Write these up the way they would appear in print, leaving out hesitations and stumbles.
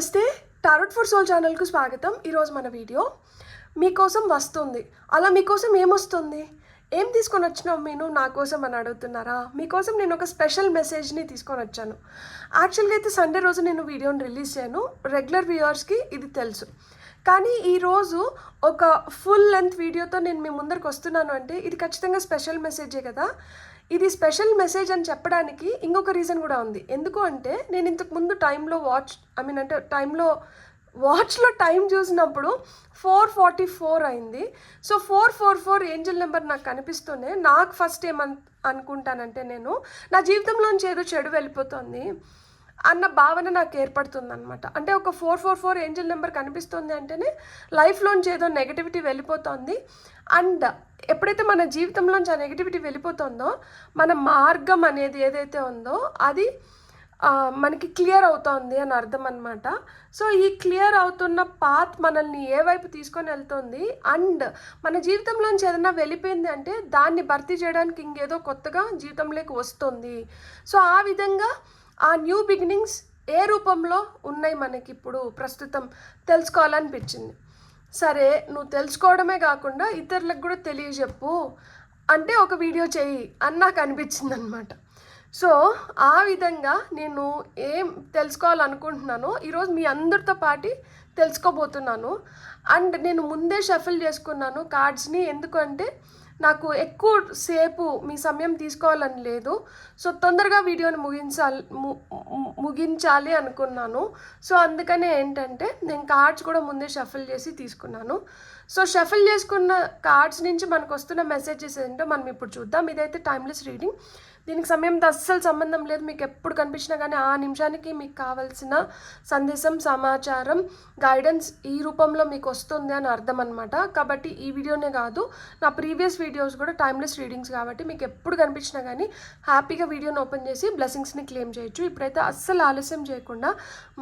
నమస్తే, tarot for soul ఛానల్కు స్వాగతం. ఈరోజు మన వీడియో మీకోసం వస్తుంది. అలా మీకోసం ఏమొస్తుంది, ఏం తీసుకొని వచ్చినావు నేను నా కోసం అని అడుగుతున్నారా? మీకోసం నేను ఒక స్పెషల్ మెసేజ్ని తీసుకొని వచ్చాను. యాక్చువల్గా అయితే సండే రోజు నేను వీడియోని రిలీజ్ చేయను, రెగ్యులర్ వ్యూవర్స్కి ఇది తెలుసు. కానీ ఈరోజు ఒక ఫుల్ లెంత్ వీడియోతో నేను మీ ముందరికి వస్తున్నాను అంటే ఇది ఖచ్చితంగా స్పెషల్ మెసేజే కదా. ఇది స్పెషల్ మెసేజ్ అని చెప్పడానికి ఇంకొక రీజన్ కూడా ఉంది. ఎందుకు అంటే నేను ఇంతకుముందు టైంలో వాచ్లో టైం చూసినప్పుడు 4:44 అయింది. సో 4:44 ఏంజల్ నెంబర్ నాకు కనిపిస్తూనే నాకు ఫస్ట్ అనుకుంటానంటే నేను నా జీవితంలోంచి ఏదో చెడు వెళ్ళిపోతుంది అన్న భావన నాకు ఏర్పడుతుంది అనమాట. అంటే ఒక 4:44 ఏంజల్ నెంబర్ కనిపిస్తుంది అంటేనే లైఫ్లోంచి ఏదో నెగటివిటీ వెళ్ళిపోతుంది. అండ్ ఎప్పుడైతే మన జీవితంలోంచి ఆ నెగటివిటీ వెళ్ళిపోతుందో మన మార్గం అనేది ఏదైతే ఉందో అది మనకి క్లియర్ అవుతుంది అని అర్థం అనమాట. సో ఈ క్లియర్ అవుతున్న పాత్ మనల్ని ఏ వైపు తీసుకొని వెళ్తుంది అండ్ మన జీవితంలోంచి ఏదైనా వెళ్ళిపోయింది అంటే దాన్ని భర్తీ చేయడానికి ఇంకేదో కొత్తగా జీవితంలోకి వస్తుంది. సో ఆ విధంగా ఆ న్యూ బిగినింగ్స్ ఏ రూపంలో ఉన్నాయి మనకి ఇప్పుడు ప్రస్తుతం తెలుసుకోవాలనిపించింది. సరే, నువ్వు తెలుసుకోవడమే కాకుండా ఇతరులకు కూడా తెలియజెప్పు అంటే ఒక వీడియో చేయి అని నాకు అనిపించింది అనమాట. సో ఆ విధంగా నేను ఏం తెలుసుకోవాలనుకుంటున్నానో ఈరోజు మీ అందరితో పాటు తెలుసుకోబోతున్నాను. అండ్ నేను ముందే షఫిల్ చేసుకున్నాను కార్డ్స్ని, ఎందుకంటే నాకు ఎక్కువ సేపు మీ సమయం తీసుకోవాలని లేదు. సో తొందరగా వీడియోని ముగించాలి అనుకున్నాను. సో అందుకనే ఏంటంటే నేను కార్డ్స్ కూడా ముందే షఫిల్ చేసి తీసుకున్నాను. సో షఫిల్ చేసుకున్న కార్డ్స్ నుంచి మనకు వస్తున్న మెసేజెస్ ఏంటో మనం ఇప్పుడు చూద్దాం. ఇదైతే టైమ్లెస్ రీడింగ్, దీనికి సమయంతో అస్సలు సంబంధం లేదు. మీకు ఎప్పుడు కనిపించినా కానీ ఆ నిమిషానికి మీకు కావాల్సిన సందేశం, సమాచారం, గైడెన్స్ ఈ రూపంలో మీకు వస్తుంది అని అర్థం అనమాట. కాబట్టి ఈ వీడియోనే కాదు, నా ప్రీవియస్ వీడియోస్ కూడా టైమ్లెస్ రీడింగ్స్ కాబట్టి మీకు ఎప్పుడు కనిపించినా కానీ హ్యాపీగా వీడియోని ఓపెన్ చేసి బ్లెస్సింగ్స్ని క్లెయిమ్ చేయొచ్చు. ఇప్పుడైతే అస్సలు ఆలస్యం చేయకుండా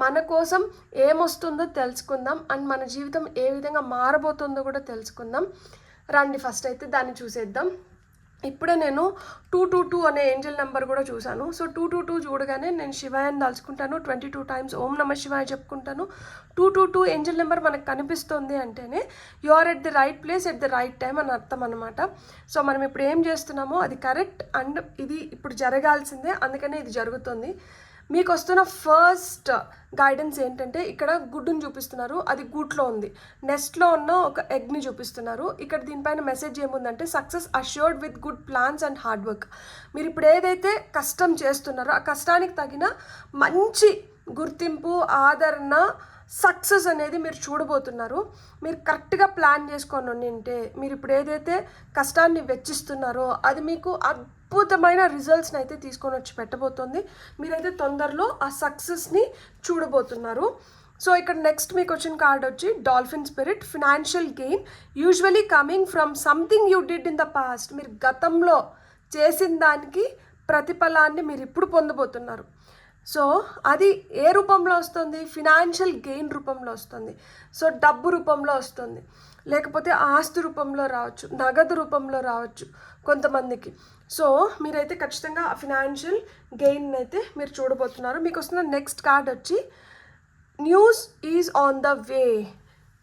మన కోసం ఏమొస్తుందో తెలుసుకుందాం అండ్ మన జీవితం ఏ విధంగా మారబోతుందో కూడా తెలుసుకుందాం. రండి, ఫస్ట్ అయితే దాన్ని చూసేద్దాం. ఇప్పుడే నేను 222 అనే ఏంజల్ నెంబర్ కూడా చూశాను. సో 222 చూడగానే నేను శివాయని తలుచుకుంటాను, 22 టైమ్స్ ఓం నమ శివాయ చెప్పుకుంటాను. 222 ఏంజల్ నెంబర్ మనకు కనిపిస్తుంది అంటేనే you are at the right place at the right time అని అర్థం అనమాట. సో మనం ఇప్పుడు ఏం చేస్తున్నామో అది కరెక్ట్ అండ్ ఇది ఇప్పుడు జరగాల్సిందే, అందుకనే ఇది జరుగుతుంది. మీకు వస్తున్న ఫస్ట్ గైడెన్స్ ఏంటంటే ఇక్కడ గుడ్డుని చూపిస్తున్నారు, అది గూట్లో ఉంది. నెస్ట్లో ఉన్న ఒక ఎగ్ని చూపిస్తున్నారు. ఇక్కడ దీనిపైన మెసేజ్ ఏముందంటే success assured with good plans and hard work. మీరు ఇప్పుడు ఏదైతే కష్టం చేస్తున్నారో ఆ కష్టానికి తగిన మంచి గుర్తింపు, ఆదరణ, సక్సెస్ అనేది మీరు చూడబోతున్నారు. మీరు కరెక్ట్గా ప్లాన్ చేసుకొని ఉంటే మీరు ఇప్పుడు ఏదైతే కష్టాన్ని వెచ్చిస్తున్నారో అది మీకు అద్భుతమైన రిజల్ట్స్ని అయితే తీసుకొని వచ్చి పెట్టబోతుంది. మీరైతే తొందరలో ఆ సక్సెస్ని చూడబోతున్నారు. సో ఇక్కడ నెక్స్ట్ మీకు వచ్చిన కార్డ్ వచ్చి dolphin spirit, financial gain usually coming from something you did in the past. మీరు గతంలో చేసిన దానికి ప్రతిఫలాన్ని మీరు ఇప్పుడు పొందబోతున్నారు. సో అది ఏ రూపంలో వస్తుంది? ఫినాన్షియల్ గెయిన్ రూపంలో వస్తుంది. సో డబ్బు రూపంలో వస్తుంది, లేకపోతే ఆస్తి రూపంలో రావచ్చు, నగదు రూపంలో రావచ్చు కొంతమందికి. సో మీరైతే ఖచ్చితంగా ఆ ఫినాన్షియల్ గెయిన్ అయితే మీరు చూడబోతున్నారు. మీకు వస్తున్న నెక్స్ట్ కార్డ్ వచ్చి న్యూస్ ఈజ్ ఆన్ ద వే.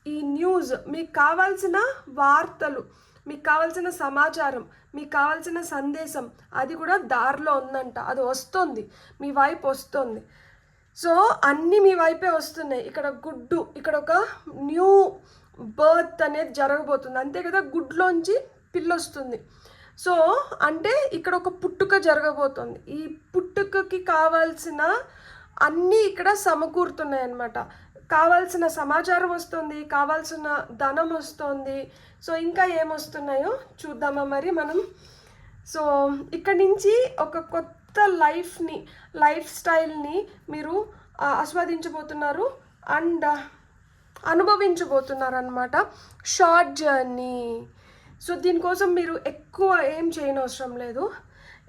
ఈ న్యూస్ మీకు కావాల్సిన వార్తలు, మీకు కావాల్సిన సమాచారం, మీకు కావాల్సిన సందేశం అది కూడా దారిలో ఉందంట. అది వస్తుంది, మీ వైపు వస్తుంది. సో అన్నీ మీ వైపే వస్తున్నాయి. ఇక్కడ గుడ్డు, ఇక్కడ ఒక న్యూ బర్త్ అనేది జరగబోతుంది, అంతే కదా. గుడ్లోంచి పిల్ల వస్తుంది. సో అంటే ఇక్కడ ఒక పుట్టుక జరగబోతుంది. ఈ పుట్టుకకి కావాల్సిన అన్నీ ఇక్కడ సమకూరుతున్నాయి అన్నమాట. కావాల్సిన సమాచారం వస్తుంది, కావాల్సిన ధనం వస్తుంది. సో ఇంకా ఏమొస్తున్నాయో చూద్దామా మరి మనం. సో ఇక్కడ నుంచి ఒక కొత్త లైఫ్ స్టైల్ని మీరు ఆస్వాదించబోతున్నారు అండ్ అనుభవించబోతున్నారు అన్నమాట. Short journey. సో దీనికోసం మీరు ఎక్కువ ఏం చేయనవసరం లేదు.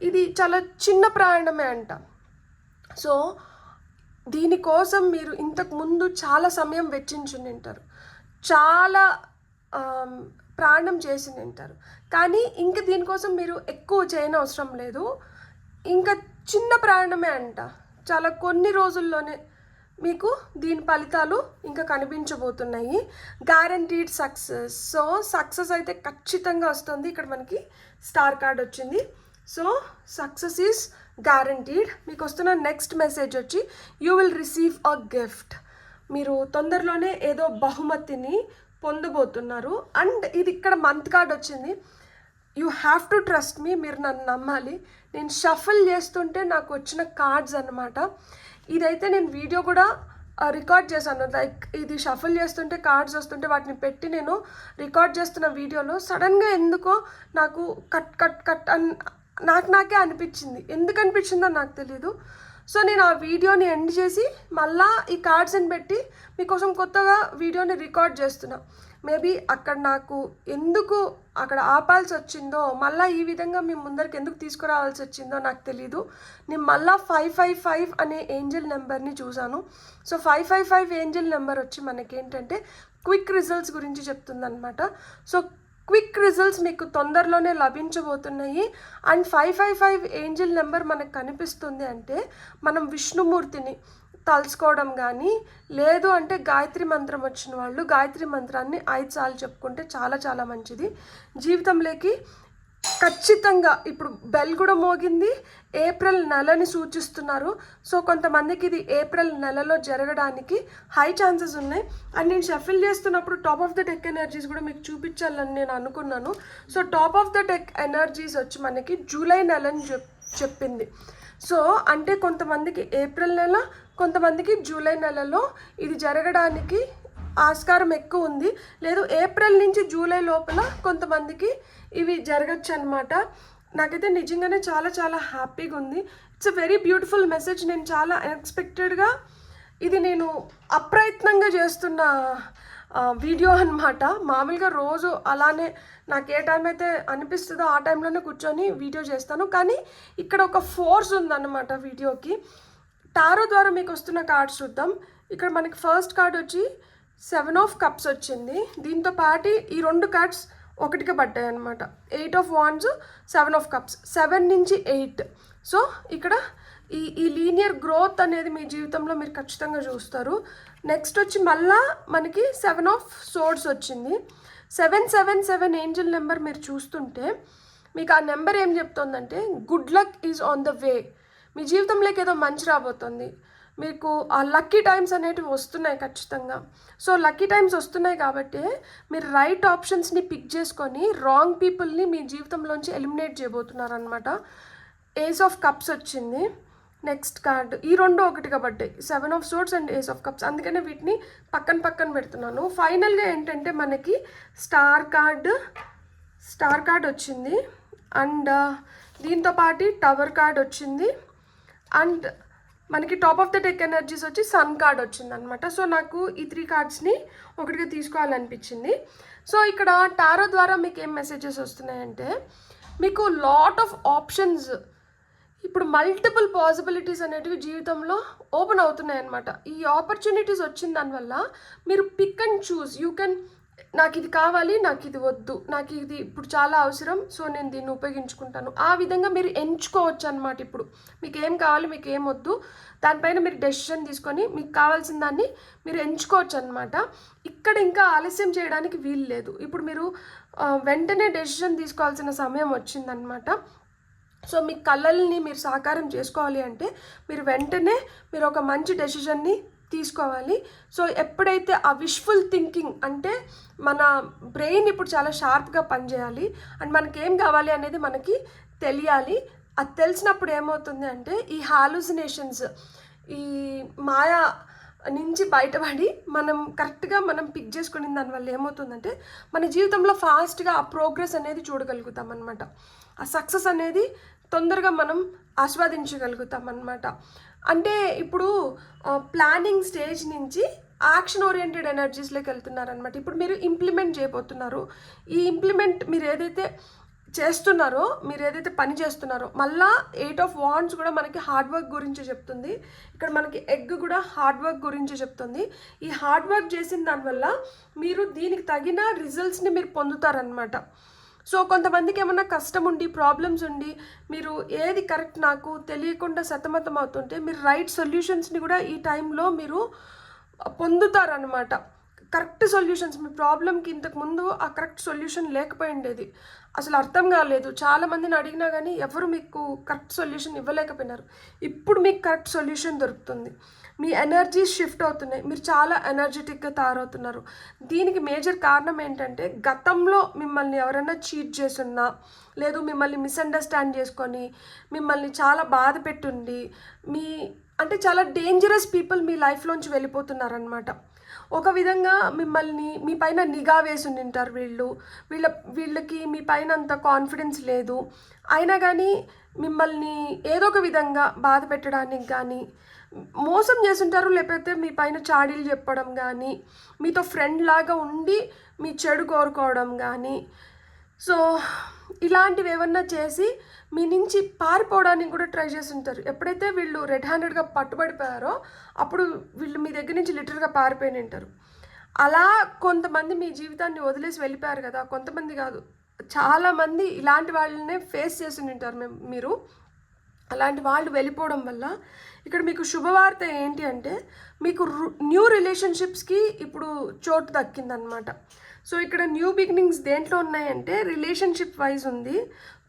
ఇది చాలా చిన్న ప్రయాణమే అంట. సో దీనికోసం మీరు ఇంతకుముందు చాలా సమయం వెచ్చించి ఉంటారు, చాలా ప్రయాణం చేసి ఉంటారు. కానీ ఇంకా దీనికోసం మీరు ఎక్కువ చేయనవసరం లేదు. ఇంకా చిన్న ప్రయాణమే అంట. చాలా కొన్ని రోజుల్లోనే మీకు దీని ఫలితాలు ఇంకా కనిపించబోతున్నాయి. Guaranteed success. సో సక్సెస్ అయితే ఖచ్చితంగా వస్తుంది. ఇక్కడ మనకి స్టార్ కార్డ్ వచ్చింది. So success is guaranteed. మీకు వస్తున్న నెక్స్ట్ మెసేజ్ వచ్చి you will receive a gift. మీరు తొందరలోనే ఏదో బహుమతిని పొందబోతున్నారు. అండ్ ఇది ఇక్కడ మంత్ కార్డ్ వచ్చింది. You have to trust me. మీరు నన్ను నమ్మాలి. నేను షఫల్ చేస్తుంటే నాకు వచ్చిన కార్డ్స్ అన్నమాట. ఇదైతే నేను వీడియో కూడా రికార్డ్ చేశాను. లైక్ ఇది షఫల్ చేస్తుంటే కార్డ్స్ వస్తుంటే వాటిని పెట్టి నేను రికార్డ్ చేస్తున్న వీడియోలో సడన్గా ఎందుకో నాకు కట్ అని నాకే అనిపించింది. ఎందుకు అనిపించిందో నాకు తెలీదు. సో నేను ఆ వీడియోని ఎండ్ చేసి మళ్ళీ ఈ కార్డ్స్ని పెట్టి మీకోసం కొత్తగా వీడియోని రికార్డ్ చేస్తున్నా. మేబీ అక్కడ నాకు ఎందుకు అక్కడ ఆపాల్సి వచ్చిందో, మళ్ళీ ఈ విధంగా మీ ముందరికి ఎందుకు తీసుకురావాల్సి వచ్చిందో నాకు తెలీదు. నేను మళ్ళీ 555 అనే ఏంజల్ నెంబర్ని చూశాను. సో 555 ఏంజల్ నెంబర్ వచ్చి మనకేంటంటే క్విక్ రిజల్ట్స్ గురించి చెప్తుందన్నమాట. సో క్విక్ రిజల్ట్స్ మీకు తొందరలోనే లభించబోతున్నాయి. అండ్ 555 ఏంజల్ నెంబర్ మనకు కనిపిస్తుంది అంటే మనం విష్ణుమూర్తిని తలుచుకోవడం కానీ, లేదు అంటే గాయత్రి మంత్రం వచ్చిన వాళ్ళు గాయత్రి మంత్రాన్ని 5 సార్లు చెప్పుకుంటే చాలా చాలా మంచిది. జీవితంలోకి ఖచ్చితంగా ఇప్పుడు బెల్ కూడా మోగింది. ఏప్రిల్ నెలని సూచిస్తున్నారు. సో కొంతమందికి ఇది ఏప్రిల్ నెలలో జరగడానికి హై ఛాన్సెస్ ఉన్నాయి. అండ్ నేను షఫిల్ చేస్తున్నప్పుడు top of the deck energies కూడా మీకు చూపించాలని నేను అనుకున్నాను. So top of the deck energies వచ్చి మనకి జూలై నెలని చెప్పింది. సో అంటే కొంతమందికి ఏప్రిల్ నెల, కొంతమందికి జూలై నెలలో ఇది జరగడానికి ఆస్కారం ఎక్కువ ఉంది. లేదు ఏప్రిల్ నుంచి జూలై లోపల కొంతమందికి ఇవి జరగచ్చు అనమాట. నాకైతే నిజంగానే చాలా చాలా హ్యాపీగా ఉంది. It's a very beautiful message. నేను చాలా అన్ఎక్స్పెక్టెడ్గా ఇది నేను అప్రయత్నంగా చేస్తున్న వీడియో అనమాట. మామూలుగా రోజు అలానే నాకు ఏ టైం అయితే అనిపిస్తుందో ఆ టైంలోనే కూర్చొని వీడియో చేస్తాను. కానీ ఇక్కడ ఒక ఫోర్స్ ఉందన్నమాట వీడియోకి. టారో ద్వారా మీకు వస్తున్న కార్డ్స్ చూద్దాం. ఇక్కడ మనకి ఫస్ట్ కార్డ్ వచ్చి 7 ఆఫ్ కప్స్ వచ్చింది. దీంతో పాటు ఈ 2 కార్డ్స్ ఒకటిగా పడ్డాయి అనమాట. 8 ఆఫ్ వాండ్స్, 7 ఆఫ్ కప్స్, 7 నుంచి 8. సో ఇక్కడ ఈ లీనియర్ గ్రోత్ అనేది మీ జీవితంలో మీరు ఖచ్చితంగా చూస్తారు. నెక్స్ట్ వచ్చి మళ్ళా మనకి 7 ఆఫ్ సోర్డ్స్ వచ్చింది. 777 ఏంజల్ నెంబర్ మీరు చూస్తుంటే మీకు ఆ నెంబర్ ఏం చెప్తుందంటే good luck is on the way. మీ జీవితంలోకి ఏదో మంచి రాబోతుంది. మీకు ఆ లక్కీ టైమ్స్ అనేటివి వస్తున్నాయి ఖచ్చితంగా. సో లక్కీ టైమ్స్ వస్తున్నాయి కాబట్టి మీరు రైట్ ఆప్షన్స్ని పిక్ చేసుకొని రాంగ్ పీపుల్ని మీ జీవితంలోంచి ఎలిమినేట్ చేయబోతున్నారు అనమాట. ఏస్ ఆఫ్ కప్స్ వచ్చింది నెక్స్ట్ కార్డ్. ఈ 2 ఒకటిగా పడ్డాయి, 7 of swords and ace of cups. అందుకనే వీటిని పక్కన పెడుతున్నాను. ఫైనల్గా ఏంటంటే మనకి స్టార్ కార్డ్ వచ్చింది. అండ్ దీంతో పాటు టవర్ కార్డ్ వచ్చింది. అండ్ మనకి top of the deck energies వచ్చి సన్ కార్డ్ వచ్చింది అనమాట. సో నాకు ఈ 3 కార్డ్స్ని ఒకటిగా తీసుకోవాలనిపించింది. సో ఇక్కడ టారో ద్వారా మీకు ఏం మెసేజెస్ వస్తున్నాయంటే మీకు లాట్ ఆఫ్ ఆప్షన్స్, ఇప్పుడు మల్టిపుల్ పాసిబిలిటీస్ అనేటివి జీవితంలో ఓపెన్ అవుతున్నాయి అనమాట. ఈ ఆపర్చునిటీస్ వచ్చిన దానివల్ల మీరు pick and choose. You can, నాకు ఇది కావాలి, నాకు ఇది వద్దు, నాకు ఇది ఇప్పుడు చాలా అవసరం, సో నేను దీన్ని ఉపయోగించుకుంటాను. ఆ విధంగా మీరు ఎంచుకోవచ్చు అనమాట. ఇప్పుడు మీకు ఏం కావాలి, మీకు ఏం వద్దు, దానిపైన మీరు డెసిషన్ తీసుకొని మీకు కావాల్సిన దాన్ని మీరు ఎంచుకోవచ్చు అనమాట. ఇక్కడ ఇంకా ఆలస్యం చేయడానికి వీలు లేదు. ఇప్పుడు మీరు వెంటనే డెసిషన్ తీసుకోవాల్సిన సమయం వచ్చిందనమాట. సో మీ కళల్ని మీరు సాకారం చేసుకోవాలి అంటే మీరు వెంటనే మీరు ఒక మంచి డెసిషన్ని తీసుకోవాలి. సో ఎప్పుడైతే ఆ విష్ఫుల్ థింకింగ్ అంటే మన బ్రెయిన్ ఇప్పుడు చాలా షార్ప్గా పనిచేయాలి అండ్ మనకి ఏం కావాలి అనేది మనకి తెలియాలి. అది తెలిసినప్పుడు ఏమవుతుంది అంటే ఈ హాలుసినేషన్స్, ఈ మాయా నుంచి బయటపడి మనం కరెక్ట్గా మనం పిక్ చేసుకునే దానివల్ల ఏమవుతుందంటే మన జీవితంలో ఫాస్ట్గా ఆ ప్రోగ్రెస్ అనేది చూడగలుగుతాం అనమాట. ఆ సక్సెస్ అనేది తొందరగా మనం ఆస్వాదించగలుగుతాం అన్నమాట. అంటే ఇప్పుడు ప్లానింగ్ స్టేజ్ నుంచి యాక్షన్ ఓరియంటెడ్ ఎనర్జీస్లోకి వెళ్తున్నారనమాట. ఇప్పుడు మీరు ఇంప్లిమెంట్ చేయబోతున్నారు. ఈ ఇంప్లిమెంట్ మీరు ఏదైతే చేస్తున్నారో, మీరు ఏదైతే పని చేస్తున్నారో, మళ్ళా 8 ఆఫ్ వాండ్స్ కూడా మనకి హార్డ్ వర్క్ గురించి చెప్తుంది. ఇక్కడ మనకి ఎగ్ కూడా హార్డ్ వర్క్ గురించి చెప్తుంది. ఈ హార్డ్ వర్క్ చేసిన దానివల్ల మీరు దీనికి తగిన రిజల్ట్స్ని మీరు పొందుతారనమాట. సో కొంతమందికి ఏమన్నా కష్టం ఉండి ప్రాబ్లమ్స్ ఉండి మీరు ఏది కరెక్ట్ నాకు తెలియకుండా సతమతం అవుతుంటే మీరు రైట్ సొల్యూషన్స్ని కూడా ఈ టైంలో మీరు పొందుతారనమాట. కరెక్ట్ సొల్యూషన్స్ మీ ప్రాబ్లంకి ఇంతకుముందు ఆ కరెక్ట్ సొల్యూషన్ లేకపోయి ఉండేది, అసలు అర్థం కాలేదు, చాలామందిని అడిగినా కానీ ఎవరు మీకు కరెక్ట్ సొల్యూషన్ ఇవ్వలేకపోయినారు. ఇప్పుడు మీకు కరెక్ట్ సొల్యూషన్ దొరుకుతుంది. మీ ఎనర్జీస్ షిఫ్ట్ అవుతున్నాయి, మీరు చాలా ఎనర్జెటిక్గా తయారవుతున్నారు. దీనికి మేజర్ కారణం ఏంటంటే గతంలో మిమ్మల్ని ఎవరైనా చీట్ చేస్తున్నా, లేదు మిమ్మల్ని మిస్అండర్స్టాండ్ చేసుకొని మిమ్మల్ని చాలా బాధ పెట్టుండి అంటే చాలా డేంజరస్ పీపుల్ మీ లైఫ్లోంచి వెళ్ళిపోతున్నారనమాట. ఒక విధంగా మిమ్మల్ని మీ పైన నిఘా వేసి ఉంటారు. వీళ్ళకి మీ పైన అంత కాన్ఫిడెన్స్ లేదు, అయినా కానీ మిమ్మల్ని ఏదో ఒక విధంగా బాధ పెట్టడానికి కానీ మోసం చేస్తుంటారు, లేకపోతే మీ పైన చాడీలు చెప్పడం కానీ, మీతో ఫ్రెండ్ లాగా ఉండి మీ చెడు కోరుకోవడం కానీ, సో ఇలాంటివి ఏమన్నా చేసి మీ నుంచి పారిపోవడానికి కూడా ట్రై చేస్తుంటారు. ఎప్పుడైతే వీళ్ళు రెడ్ హ్యాండెడ్గా పట్టుబడిపోయారో అప్పుడు వీళ్ళు మీ దగ్గర నుంచి లిటరల్గా పారిపోయి ఉంటారు. అలా కొంతమంది మీ జీవితాన్ని వదిలేసి వెళ్ళిపోయారు కదా, కొంతమంది కాదు, చాలామంది ఇలాంటి వాళ్ళనే ఫేస్ చేసి ఉంటారు మీరు. అలాంటి వాళ్ళు వెళ్ళిపోవడం వల్ల ఇక్కడ మీకు శుభవార్త ఏంటి అంటే మీకు న్యూ రిలేషన్షిప్స్కి ఇప్పుడు చోటు దక్కిందనమాట. సో ఇక్కడ న్యూ బిగినింగ్స్ దేంట్లో ఉన్నాయంటే రిలేషన్షిప్ వైజ్ ఉంది.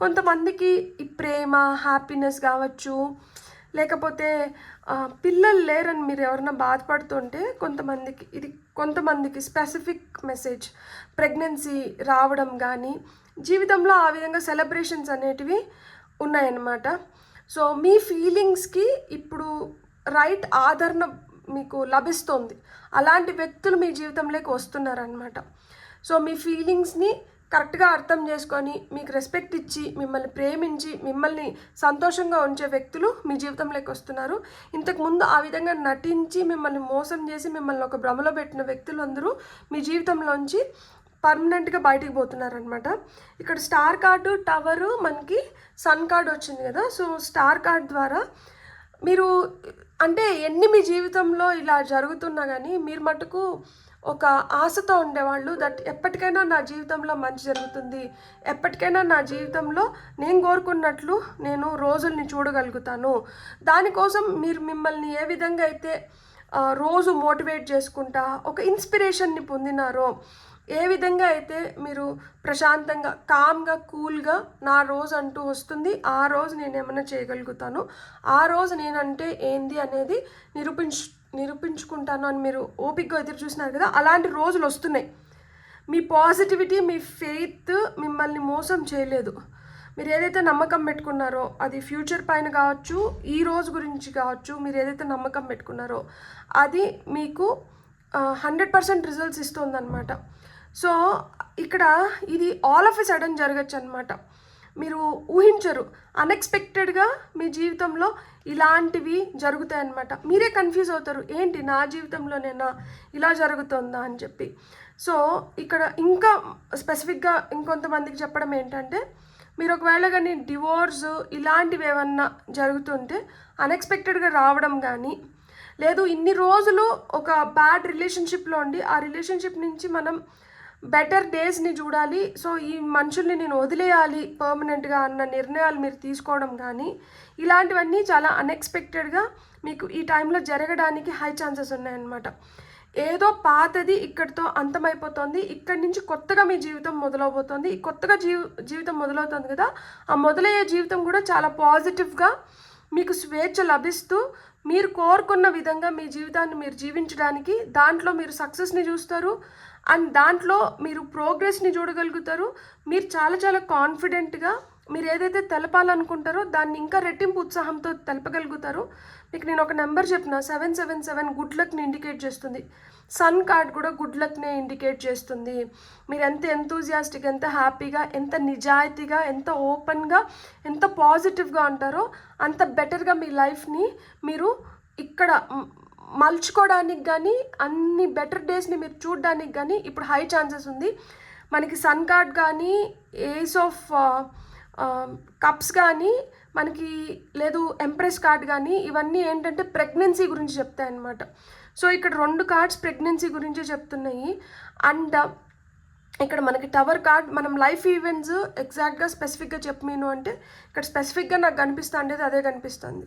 కొంతమందికి ఈ ప్రేమ హ్యాపీనెస్ కావచ్చు, లేకపోతే పిల్లలు లేరని మీరు ఎవరైనా బాధపడుతుంటే కొంతమందికి స్పెసిఫిక్ మెసేజ్ ప్రెగ్నెన్సీ రావడం కానీ జీవితంలో ఆ విధంగా సెలబ్రేషన్స్ అనేటివి ఉన్నాయన్నమాట. సో మీ ఫీలింగ్స్కి ఇప్పుడు రైట్ ఆదరణ మీకు లభిస్తుంది. అలాంటి వ్యక్తులు మీ జీవితంలోకి వస్తున్నారనమాట. సో మీ ఫీలింగ్స్ని కరెక్ట్గా అర్థం చేసుకొని మీకు రెస్పెక్ట్ ఇచ్చి మిమ్మల్ని ప్రేమించి మిమ్మల్ని సంతోషంగా ఉంచే వ్యక్తులు మీ జీవితంలోకి వస్తున్నారు. ఇంతకుముందు ఆ విధంగా నటించి మిమ్మల్ని మోసం చేసి మిమ్మల్ని ఒక భ్రమలో పెట్టిన వ్యక్తులు అందరూ మీ జీవితంలోంచి పర్మనెంట్గా బయటికి పోతున్నారనమాట. ఇక్కడ స్టార్ కార్డు, టవరు, మనకి సన్ కార్డు వచ్చింది కదా. సో స్టార్ కార్డ్ ద్వారా మీరు అంటే ఎన్ని మీ జీవితంలో ఇలా జరుగుతున్నా కానీ మీరు మటుకు ఒక ఆశతో ఉండేవాళ్ళు, దట్ ఎప్పటికైనా నా జీవితంలో మంచి జరుగుతుంది, ఎప్పటికైనా నా జీవితంలో నేను కోరుకున్నట్లు నేను రోజుల్ని చూడగలుగుతాను. దానికోసం మీరు మిమ్మల్ని ఏ విధంగా అయితే రోజు మోటివేట్ చేసుకుంటా ఒక ఇన్స్పిరేషన్ని పొందినారో, ఏ విధంగా అయితే మీరు ప్రశాంతంగా కామ్గా కూల్గా నా రోజు అంటూ వస్తుంది, ఆ రోజు నేను ఏమైనా చేయగలుగుతాను, ఆ రోజు నేనంటే ఏంది అనేది నిరూపించుకుంటాను అని మీరు ఓపికగా ఎదురు చూసినారు కదా, అలాంటి రోజులు వస్తున్నాయి. మీ పాజిటివిటీ, మీ ఫెయిత్ మిమ్మల్ని మోసం చేయలేదు. మీరు ఏదైతే నమ్మకం పెట్టుకున్నారో అది ఫ్యూచర్ పైన కావచ్చు, ఈ రోజు గురించి కావచ్చు, మీరు ఏదైతే నమ్మకం పెట్టుకున్నారో అది మీకు 100% రిజల్ట్స్ ఇస్తుందన్నమాట. సో ఇక్కడ ఇది ఆల్ ఆఫ్ ఎ సడన్ జరగచ్చు అనమాట. మీరు ఊహించరు, అన్ఎక్స్పెక్టెడ్గా మీ జీవితంలో ఇలాంటివి జరుగుతాయన్నమాట. మీరే కన్ఫ్యూజ్ అవుతారు, ఏంటి నా జీవితంలోనేనా ఇలా జరుగుతుందా అని చెప్పి. సో ఇక్కడ ఇంకా స్పెసిఫిక్గా ఇంకొంతమందికి చెప్పడం ఏంటంటే మీరు ఒకవేళ కానీ డివోర్స్ ఇలాంటివి ఏమన్నా జరుగుతుంటే అన్ఎక్స్పెక్టెడ్గా రావడం కానీ, లేదు ఇన్ని రోజులు ఒక బ్యాడ్ రిలేషన్షిప్లో ఉండి ఆ రిలేషన్షిప్ నుంచి మనం బెటర్ డేస్ని చూడాలి, సో ఈ మనుషుల్ని నేను వదిలేయాలి పర్మనెంట్గా అన్న నిర్ణయాలు మీరు తీసుకోవడం కానీ, ఇలాంటివన్నీ చాలా అన్ఎక్స్పెక్టెడ్గా మీకు ఈ టైంలో జరగడానికి హై ఛాన్సెస్ ఉన్నాయన్నమాట. ఏదో పాతది ఇక్కడితో అంతమైపోతుంది, ఇక్కడి నుంచి కొత్తగా మీ జీవితం మొదలవబోతోంది. ఈ కొత్తగా జీవితం మొదలవుతుంది కదా, ఆ మొదలయ్యే జీవితం కూడా చాలా పాజిటివ్గా మీకు స్వేచ్ఛ లభిస్తూ మీరు కోరుకున్న విధంగా మీ జీవితాన్ని మీరు జీవించడానికి దాంట్లో మీరు సక్సెస్ని చూస్తారు, అండ్ దాంట్లో మీరు ప్రోగ్రెస్ని చూడగలుగుతారు. మీరు చాలా చాలా కాన్ఫిడెంట్గా మీరు ఏదైతే తెలపాలనుకుంటారో దాన్ని ఇంకా రెట్టింపు ఉత్సాహంతో తెలపగలుగుతారు. మీకు నేను ఒక నెంబర్ చెప్పిన 777 గుడ్ లక్ని ఇండికేట్ చేస్తుంది. సన్ కార్డ్ కూడా గుడ్ లక్నే ఇండికేట్ చేస్తుంది. మీరు ఎంత ఎంతూజియాస్టిక్, ఎంత హ్యాపీగా, ఎంత నిజాయితీగా, ఎంత ఓపెన్గా, ఎంత పాజిటివ్గా ఉంటారో అంత బెటర్గా మీ లైఫ్ని మీరు ఇక్కడ మలుచుకోవడానికి కానీ అన్ని బెటర్ డేస్ని మీరు చూడడానికి కానీ ఇప్పుడు హై ఛాన్సెస్ ఉంది. మనకి సన్ కార్డ్ కానీ, ఏస్ ఆఫ్ కప్స్ కానీ మనకి, లేదు ఎంప్రెస్ కార్డ్ కానీ, ఇవన్నీ ఏంటంటే ప్రెగ్నెన్సీ గురించి చెప్తాయి అన్నమాట. సో ఇక్కడ 2 కార్డ్స్ ప్రెగ్నెన్సీ గురించే చెప్తున్నాయి. అండ్ ఇక్కడ మనకి టవర్ కార్డ్, మనం లైఫ్ ఈవెంట్స్ ఎగ్జాక్ట్గా స్పెసిఫిక్గా చెప్పమీను అంటే ఇక్కడ స్పెసిఫిక్గా నాకు కనిపిస్తా ఉండేది అదే కనిపిస్తుంది.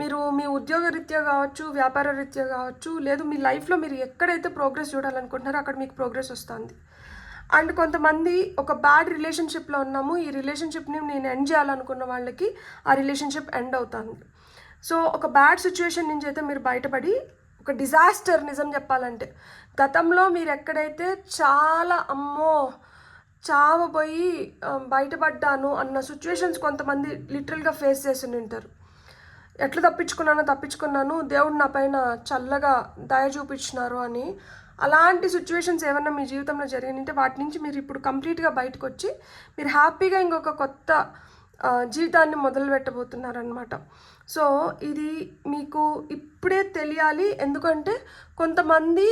మీరు మీ ఉద్యోగ రీత్యా కావచ్చు, వ్యాపార రీత్యా కావచ్చు, లేదు మీ లైఫ్లో మీరు ఎక్కడైతే ప్రోగ్రెస్ చూడాలనుకుంటున్నారో అక్కడ మీకు ప్రోగ్రెస్ వస్తుంది. అండ్ కొంతమంది ఒక బ్యాడ్ రిలేషన్షిప్లో ఉన్నాము, ఈ రిలేషన్షిప్ని నేను ఎండ్ చేయాలనుకున్న వాళ్ళకి ఆ రిలేషన్షిప్ ఎండ్ అవుతుంది. సో ఒక బ్యాడ్ సిచ్యువేషన్ నుంచి అయితే మీరు బయటపడి, ఒక డిజాస్టర్ నిజం చెప్పాలంటే గతంలో మీరు ఎక్కడైతే చాలా అమ్మో చావబోయి బయటపడ్డాను అన్న సిచ్యువేషన్స్ కొంతమంది లిటరల్గా ఫేస్ చేసి ఉంటారు. ఎట్లా తప్పించుకున్నాను, దేవుడు నా పైన చల్లగా దయ చూపించినారు అని. అలాంటి సిచ్యువేషన్స్ ఏమన్నా మీ జీవితంలో జరిగినంటే వాటి నుంచి మీరు ఇప్పుడు కంప్లీట్గా బయటకు వచ్చి మీరు హ్యాపీగా ఇంకొక కొత్త జీవితాన్ని మొదలు పెట్టబోతున్నారనమాట. సో ఇది మీకు ఇప్పుడే తెలియాలి. ఎందుకంటే కొంతమంది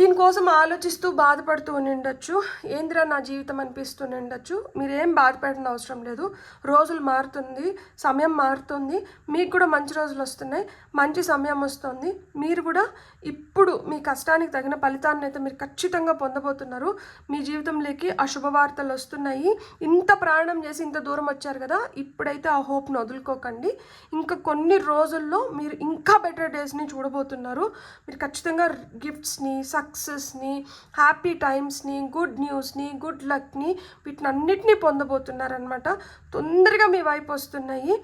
దీనికోసం ఆలోచిస్తూ బాధపడుతూ ఉండొచ్చు, ఏందిరా నా జీవితం అనిపిస్తూనే ఉండొచ్చు. మీరేం బాధపడిన అవసరం లేదు. రోజులు మారుతుంది, సమయం మారుతుంది, మీకు కూడా మంచి రోజులు వస్తున్నాయి, మంచి సమయం వస్తుంది. మీరు కూడా ఇప్పుడు మీ కష్టానికి తగిన ఫలితాన్ని అయితే మీరు ఖచ్చితంగా పొందబోతున్నారు. మీ జీవితంలోకి అశుభవార్తలు వస్తున్నాయి. ఇంత ప్రయాణం చేసి ఇంత దూరం వచ్చారు కదా, ఇప్పుడైతే ఆ హోప్ను వదులుకోకండి. ఇంకా కొన్ని రోజుల్లో మీరు ఇంకా బెటర్ డేస్ని చూడబోతున్నారు. మీరు ఖచ్చితంగా గిఫ్ట్స్ని, సక్సెస్ని, హ్యాపీ టైమ్స్ని, గుడ్ న్యూస్ని, గుడ్ లక్ని వీటినన్నిటినీ పొందబోతున్నారనమాట. తొందరగా మీ వైపు వస్తున్నాయి.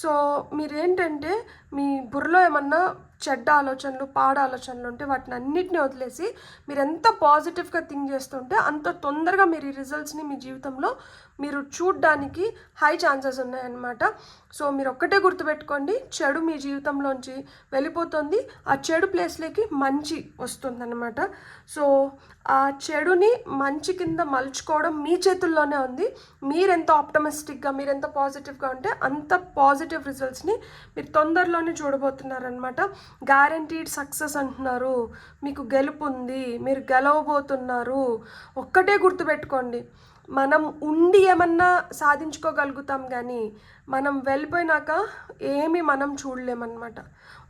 సో మీరేంటంటే మీ బుర్రలో ఏమన్నా చెడ్డ ఆలోచనలు, పాడ ఆలోచనలు ఉంటే వాటిని అన్నిటిని వదిలేసి మీరు ఎంత పాజిటివ్గా థింక్ చేస్తుంటే అంత తొందరగా మీరు ఈ రిజల్ట్స్ని మీ జీవితంలో మీరు చూడడానికి హై ఛాన్సెస్ ఉన్నాయన్నమాట. సో మీరు ఒక్కటే గుర్తుపెట్టుకోండి, చెడు మీ జీవితంలోంచి వెళ్ళిపోతుంది, ఆ చెడు ప్లేస్లోకి మంచి వస్తుందన్నమాట. సో ఆ చెడుని మంచి కింద మలుచుకోవడం మీ చేతుల్లోనే ఉంది. మీరెంత ఆప్టమిస్టిక్గా, మీరెంత పాజిటివ్గా ఉంటే అంత పాజిటివ్ రిజల్ట్స్ని మీరు తొందరలోనే చూడబోతున్నారనమాట. గ్యారంటీడ్ సక్సెస్ అంటున్నారు, మీకు గెలుపు ఉంది, మీరు గెలవబోతున్నారు. ఒక్కటే గుర్తుపెట్టుకోండి, మనం ఉండి ఏమన్నా సాధించుకోగలుగుతాం కానీ మనం వెళ్ళిపోయినాక ఏమి మనం చూడలేమన్నమాట.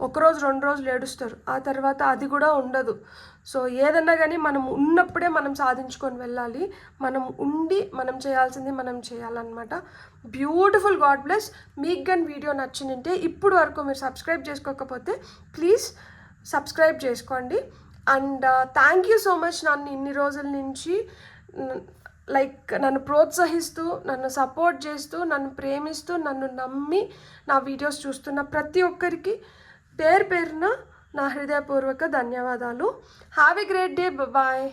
ఒకరోజు 2 రోజులు ఏడుస్తారు, ఆ తర్వాత అది కూడా ఉండదు. సో ఏదన్నా కానీ మనం ఉన్నప్పుడే మనం సాధించుకొని వెళ్ళాలి. మనం ఉండి మనం చేయాల్సింది మనం చేయాలన్నమాట. బ్యూటిఫుల్. God bless. మీకు కానీ వీడియో నచ్చినంటే ఇప్పుడు వరకు మీరు సబ్స్క్రైబ్ చేసుకోకపోతే ప్లీజ్ సబ్స్క్రైబ్ చేసుకోండి. And thank you so much నన్ను ఇన్ని రోజుల నుంచి నన్ను ప్రోత్సహిస్తూ, నన్ను సపోర్ట్ చేస్తూ, నన్ను ప్రేమిస్తూ, నన్ను నమ్మి నా వీడియోస్ చూస్తున్న ప్రతి ఒక్కరికి పేరు పేరున నా హృదయపూర్వక ధన్యవాదాలు. Have a great day. Bye.